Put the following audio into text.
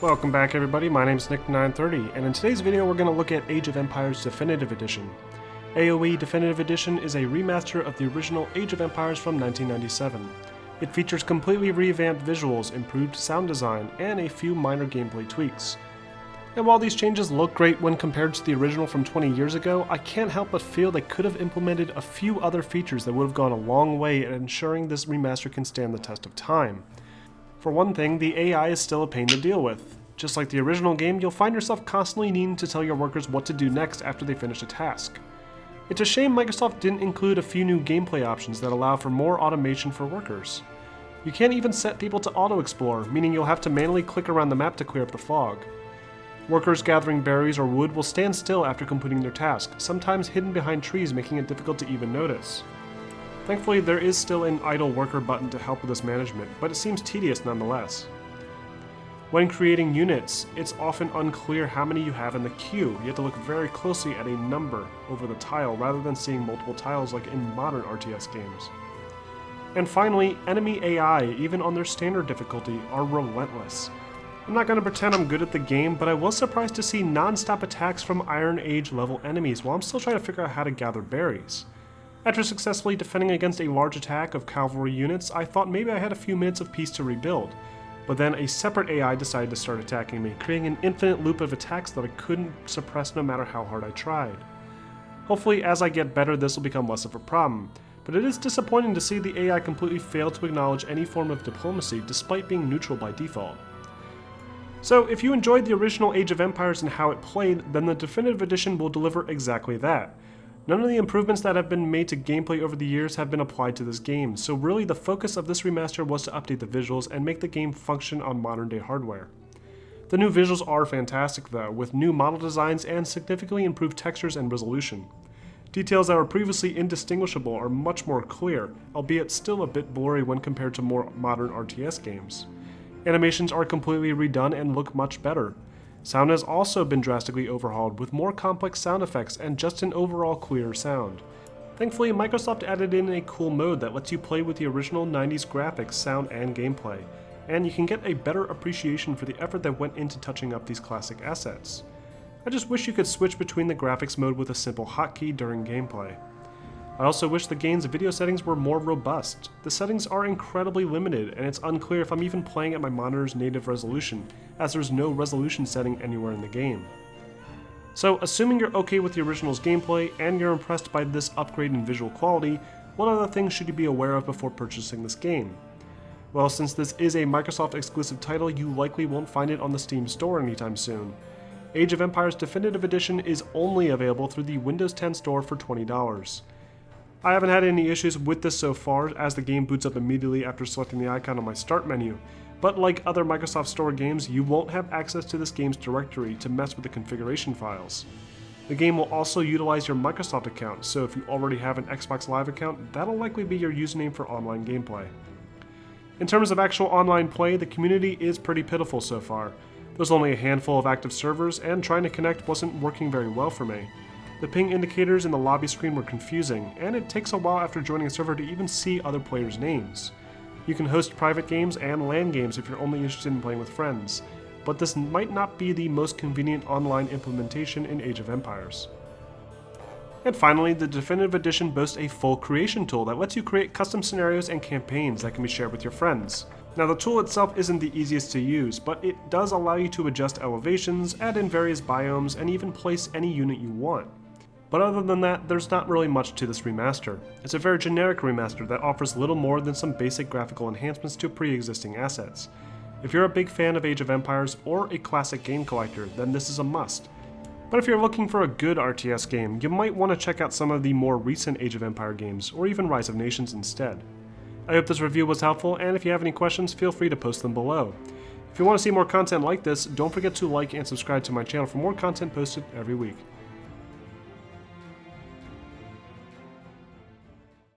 Welcome back everybody, my name is Nick930, and in today's video we're going to look at Age of Empires Definitive Edition. AoE Definitive Edition is a remaster of the original Age of Empires from 1997. It features completely revamped visuals, improved sound design, and a few minor gameplay tweaks. And while these changes look great when compared to the original from 20 years ago, I can't help but feel they could have implemented a few other features that would have gone a long way in ensuring this remaster can stand the test of time. For one thing, the AI is still a pain to deal with. Just like the original game, you'll find yourself constantly needing to tell your workers what to do next after they finish a task. It's a shame Microsoft didn't include a few new gameplay options that allow for more automation for workers. You can't even set people to auto-explore, meaning you'll have to manually click around the map to clear up the fog. Workers gathering berries or wood will stand still after completing their task, sometimes hidden behind trees, making it difficult to even notice. Thankfully, there is still an idle worker button to help with this management, but it seems tedious nonetheless. When creating units, it's often unclear how many you have in the queue. You have to look very closely at a number over the tile rather than seeing multiple tiles like in modern RTS games. And finally, enemy AI, even on their standard difficulty, are relentless. I'm not going to pretend I'm good at the game, but I was surprised to see non-stop attacks from Iron Age level enemies while I'm still trying to figure out how to gather berries. After successfully defending against a large attack of cavalry units, I thought maybe I had a few minutes of peace to rebuild, but then a separate AI decided to start attacking me, creating an infinite loop of attacks that I couldn't suppress no matter how hard I tried. Hopefully as I get better this will become less of a problem, but it is disappointing to see the AI completely fail to acknowledge any form of diplomacy despite being neutral by default. So if you enjoyed the original Age of Empires and how it played, then the Definitive Edition will deliver exactly that. None of the improvements that have been made to gameplay over the years have been applied to this game, so really the focus of this remaster was to update the visuals and make the game function on modern day hardware. The new visuals are fantastic though, with new model designs and significantly improved textures and resolution. Details that were previously indistinguishable are much more clear, albeit still a bit blurry when compared to more modern RTS games. Animations are completely redone and look much better. Sound has also been drastically overhauled with more complex sound effects and just an overall clearer sound. Thankfully, Microsoft added in a cool mode that lets you play with the original 90s graphics, sound, and gameplay, and you can get a better appreciation for the effort that went into touching up these classic assets. I just wish you could switch between the graphics mode with a simple hotkey during gameplay. I also wish the game's video settings were more robust. The settings are incredibly limited, and it's unclear if I'm even playing at my monitor's native resolution, as there's no resolution setting anywhere in the game. So, assuming you're okay with the original's gameplay, and you're impressed by this upgrade in visual quality, what other things should you be aware of before purchasing this game? Well, since this is a Microsoft exclusive title, you likely won't find it on the Steam store anytime soon. Age of Empires Definitive Edition is only available through the Windows 10 store for $20. I haven't had any issues with this so far, as the game boots up immediately after selecting the icon on my start menu, but like other Microsoft Store games, you won't have access to this game's directory to mess with the configuration files. The game will also utilize your Microsoft account, so if you already have an Xbox Live account, that'll likely be your username for online gameplay. In terms of actual online play, the community is pretty pitiful so far. There's only a handful of active servers, and trying to connect wasn't working very well for me. The ping indicators in the lobby screen were confusing, and it takes a while after joining a server to even see other players' names. You can host private games and LAN games if you're only interested in playing with friends, but this might not be the most convenient online implementation in Age of Empires. And finally, the Definitive Edition boasts a full creation tool that lets you create custom scenarios and campaigns that can be shared with your friends. Now the tool itself isn't the easiest to use, but it does allow you to adjust elevations, add in various biomes, and even place any unit you want. But other than that, there's not really much to this remaster. It's a very generic remaster that offers little more than some basic graphical enhancements to pre-existing assets. If you're a big fan of Age of Empires or a classic game collector, then this is a must. But if you're looking for a good RTS game, you might want to check out some of the more recent Age of Empire games, or even Rise of Nations instead. I hope this review was helpful, and if you have any questions, feel free to post them below. If you want to see more content like this, don't forget to like and subscribe to my channel for more content posted every week.